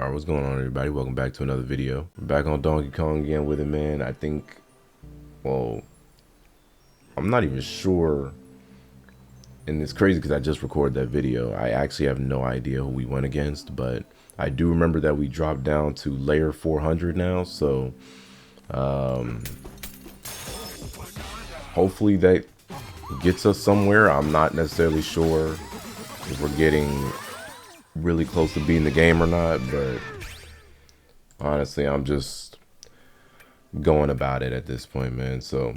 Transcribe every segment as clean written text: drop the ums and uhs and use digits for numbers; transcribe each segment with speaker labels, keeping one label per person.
Speaker 1: Alright, what's going on, everybody? Welcome back to another video. We're back on Donkey Kong again with it, man. I think, well, I'm not even sure, and it's crazy because I just recorded that video. I actually have no idea who we went against, but I do remember that we dropped down to layer 400 now, so hopefully that gets us somewhere. I'm not necessarily sure if we're getting really close to beating the game or not, but honestly, I'm just going about it at this point, man. So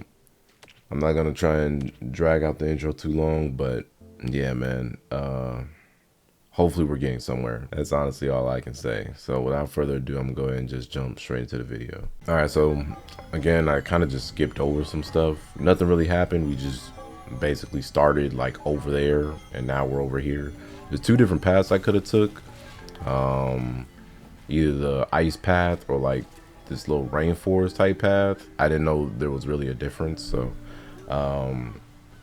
Speaker 1: I'm not gonna try and drag out the intro too long, but yeah, man, hopefully we're getting somewhere. That's honestly all I can say. So without further ado, I'm gonna go ahead and just jump straight into the video. All right, so again, I kind of just skipped over some stuff. Nothing really happened. We just basically started like over there, and now we're over here. There's two different paths I could have took. Either the ice path or like this little rainforest type path. I didn't know there was really a difference, so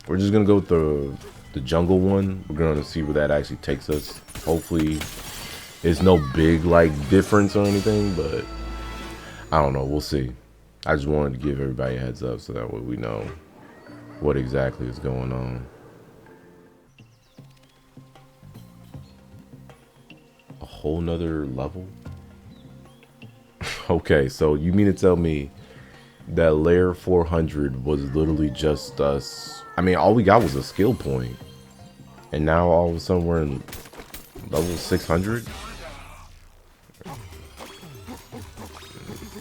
Speaker 1: we're just gonna go with the jungle one. We're gonna see where that actually takes us. Hopefully it's no big like difference or anything, but I don't know, we'll see. I just wanted to give everybody a heads up so that way we know what exactly is going on. A whole nother level? Okay, so you mean to tell me that layer 400 was literally just us? I mean, all we got was a skill point, and now all of a sudden we're in level 600?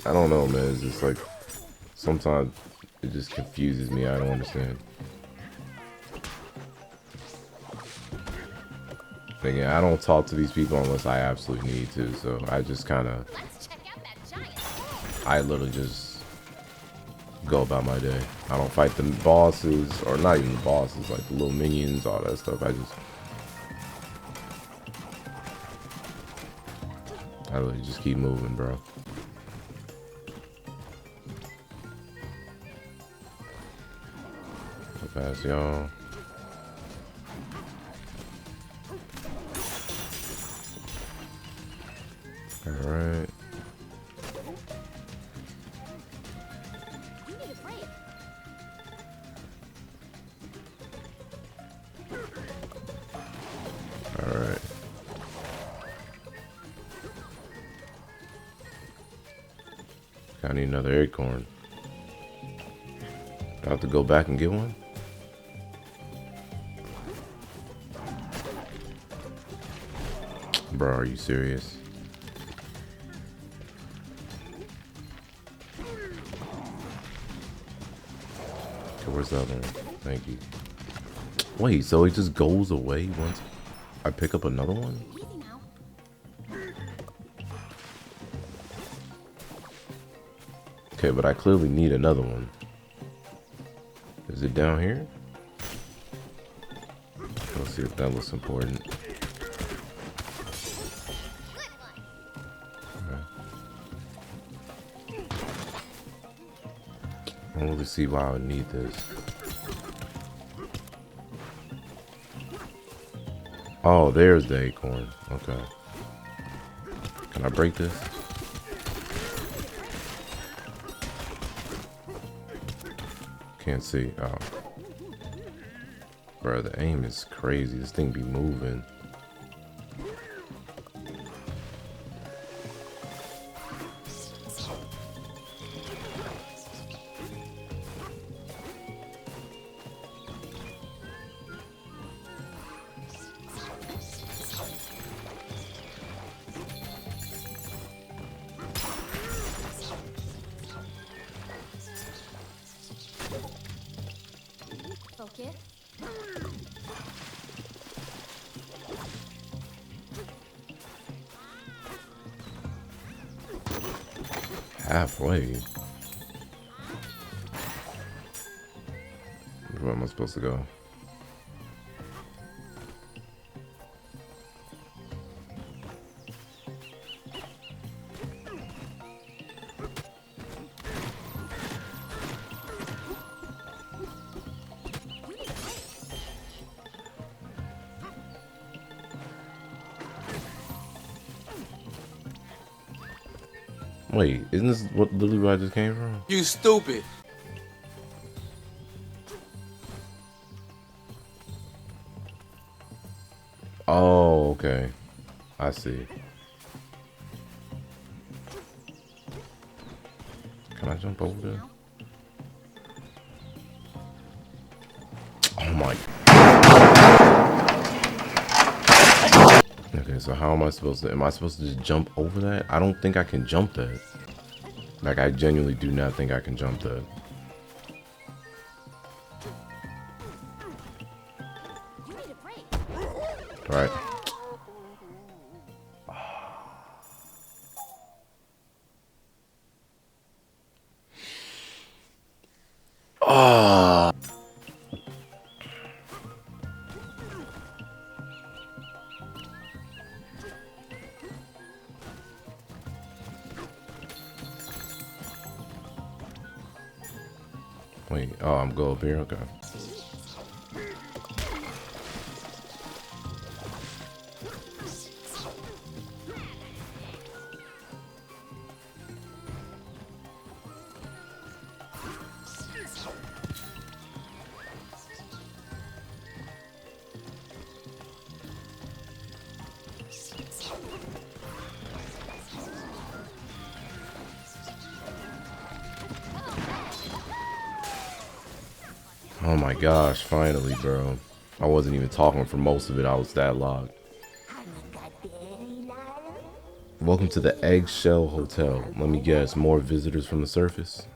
Speaker 1: I don't know, man. It's just like, sometimes it just confuses me. I don't understand. Again, I don't talk to these people unless I absolutely need to, so I just kind of, I literally just go about my day. I don't fight the bosses, or not even the bosses, like the little minions, all that stuff. I literally just keep moving, bro. Go past y'all. All right. Alright. I need another acorn. Do I have to go back and get one? Bro, are you serious? Okay, where's the other one? Thank you. Wait, so it just goes away once I pick up another one? Okay, but I clearly need another one. Is it down here? Let's see if that looks important. Okay. I don't really see why I would need this. Oh, there's the acorn. Okay. Can I break this? Can't see. Oh. Bro, the aim is crazy. This thing be moving.
Speaker 2: Focus.
Speaker 1: Halfway. Where am I supposed to go? Wait, isn't this what literally where I just came from?
Speaker 2: You stupid.
Speaker 1: Oh, okay. I see. Can I jump over there? Oh my. Okay, so how am I supposed to, am I supposed to just jump over that? I don't think I can jump that. Like, I genuinely do not think I can jump that. Right. Oh. Wait, oh, I'm go up here? Okay. Oh my gosh, finally, bro. I wasn't even talking for most of it. I was that locked. Welcome to the Eggshell Hotel. Let me guess, more visitors from the surface?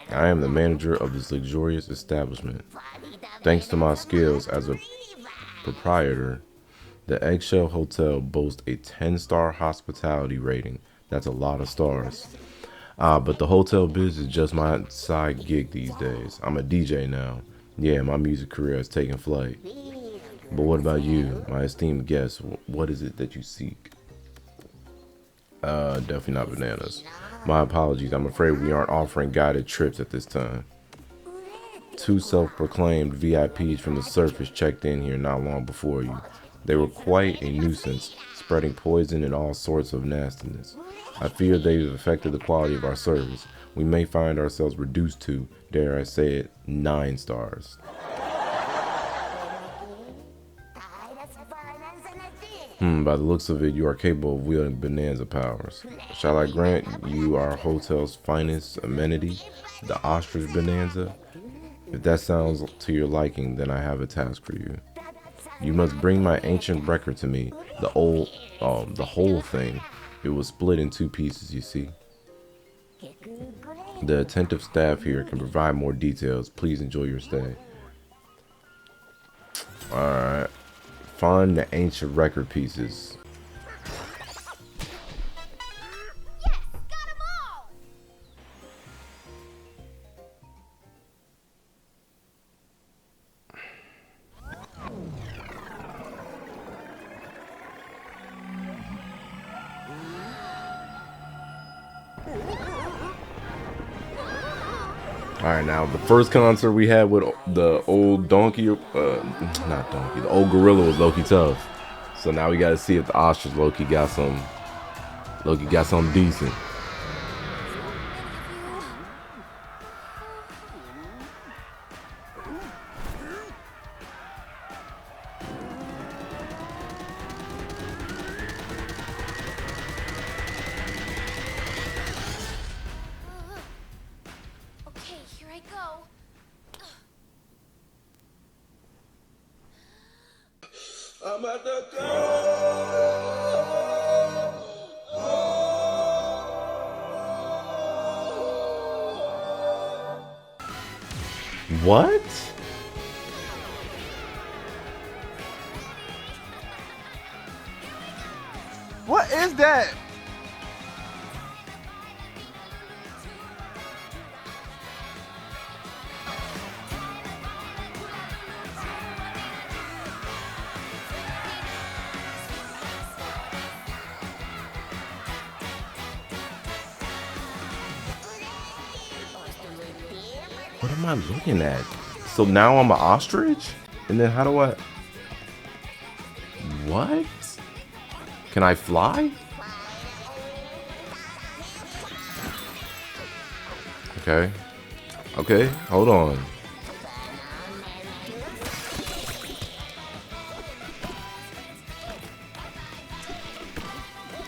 Speaker 1: I am the manager of this luxurious establishment. Thanks to my skills as a proprietor, the Eggshell Hotel boasts a 10-star hospitality rating. That's a lot of stars. But the hotel biz is just my side gig these days. I'm a DJ now. Yeah, my music career has taken flight. But what about you, my esteemed guest? What is it that you seek? Definitely not bananas. My apologies. I'm afraid we aren't offering guided trips at this time. 2 self-proclaimed VIPs from the surface checked in here not long before you. They were quite a nuisance, spreading poison and all sorts of nastiness. I fear they've affected the quality of our service. We may find ourselves reduced to, dare I say it, 9 stars. By the looks of it, you are capable of wielding bonanza powers. Shall I grant you our hotel's finest amenity, the ostrich bonanza? If that sounds to your liking, then I have a task for you. You must bring my ancient record to me, the whole thing. It was split in 2 pieces, you see. The attentive staff here can provide more details. Please enjoy your stay. Alright. Find the ancient record pieces.
Speaker 3: Yes, got 'em all.
Speaker 1: Alright, now the first concert we had with the old donkey, not donkey, the old gorilla was Loki tough. So now we gotta see if the ostrich Loki got something decent.
Speaker 3: Okay, here I go.
Speaker 2: I'm at the go.
Speaker 1: What?
Speaker 4: What is that?
Speaker 1: What am I looking at? So now I'm an ostrich? And then how do I... What? Can I fly? Okay. Okay, hold on.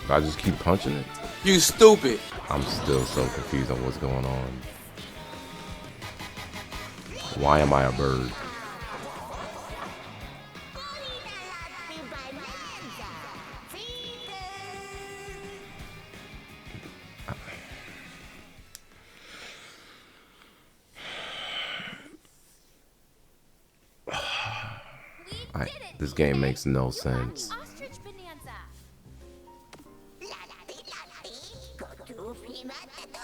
Speaker 1: I just keep punching it?
Speaker 2: You stupid.
Speaker 1: I'm still so confused on what's going on. Why am I a bird? This game makes no sense.
Speaker 3: Ostrich Bonanza.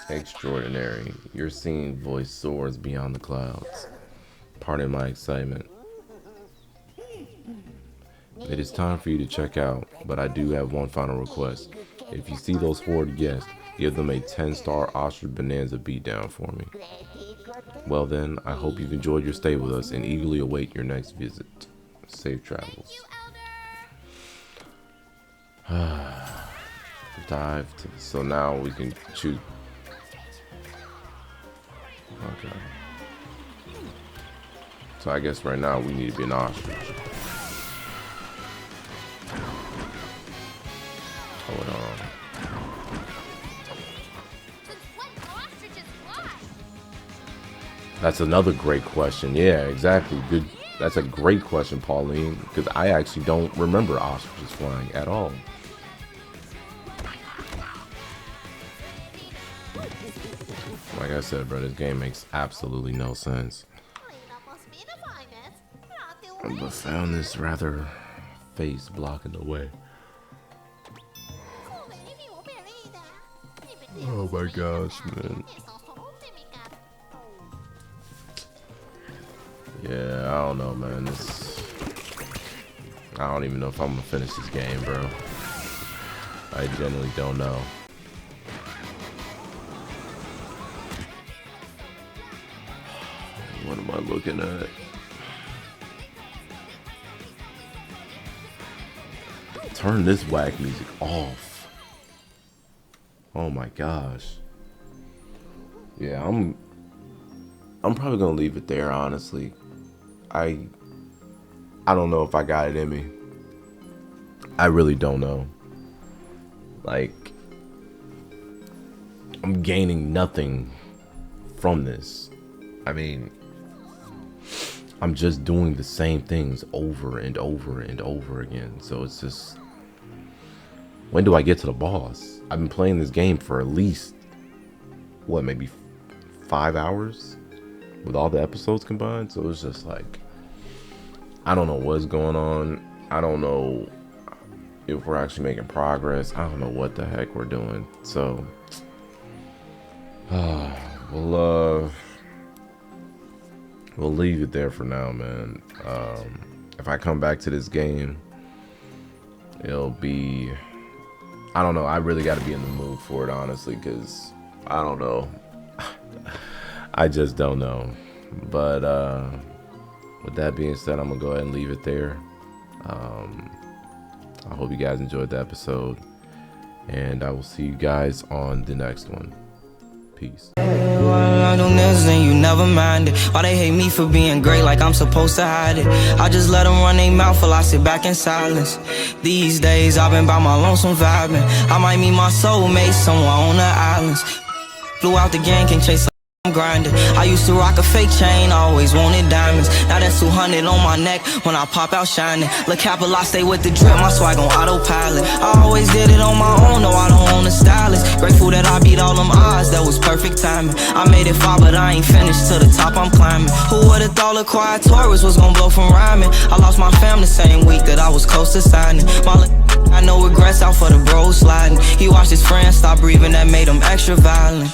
Speaker 1: Extraordinary. Your singing voice soars beyond the clouds. Pardon my excitement. It is time for you to check out, but I do have one final request. If you see those horrid guests, give them a 10-star Ostrich Bonanza beatdown for me. Well then, I hope you've enjoyed your stay with us and eagerly await your next visit. Safe travels. Dive to, so now we can shoot. Okay. So I guess right now we need to be an ostrich. Hold on.
Speaker 3: Since when ostriches fly?
Speaker 1: That's another great question. Yeah, exactly. Good. That's a great question, Pauline, because I actually don't remember ostriches flying at all. Like I said, bro, this game makes absolutely no sense. But found this rather face blocking the way. Oh my gosh, man. Yeah, I don't know, man. I don't even know if I'm gonna finish this game, bro. I genuinely don't know. What am I looking at? Turn this whack music off. Oh my gosh. Yeah, I'm probably gonna leave it there, honestly. I don't know if I got it in me. I really don't know. Like, I'm gaining nothing from this. I mean, I'm just doing the same things over and over and over again. So it's just, when do I get to the boss? I've been playing this game for at least, what, maybe 5 hours with all the episodes combined. So it's just like, I don't know what's going on. I don't know if we're actually making progress. I don't know what the heck we're doing. So we'll leave it there for now, man. If I come back to this game, it'll be, I don't know, I really got to be in the mood for it, honestly, because I don't know. I just don't know. But with that being said, I'm gonna go ahead and leave it there. I hope you guys enjoyed the episode, and I will see you guys on the next one. Peace.
Speaker 5: I don't listen, you never mind it. Why they hate me for being great like I'm supposed to hide it? I just let them run their mouth while I sit back in silence. These days I've been by my lonesome vibing. I might meet my soulmate somewhere on the islands. Flew out the gang, can't chase I'm grinding. I used to rock a fake chain, always wanted diamonds. Now that's 200 on my neck when I pop out shining. Look Capital, I stay with the drip, my swag on autopilot. I always did it on my own, no I don't own a stylist. Grateful that I beat all them odds, that was perfect timing. I made it far but I ain't finished, to the top I'm climbing. Who would've thought a quiet Taurus was gonna blow from rhyming? I lost my fam the same week that I was close to signing. I no regrets out for the bros sliding. He watched his friends stop breathing, that made him extra violent.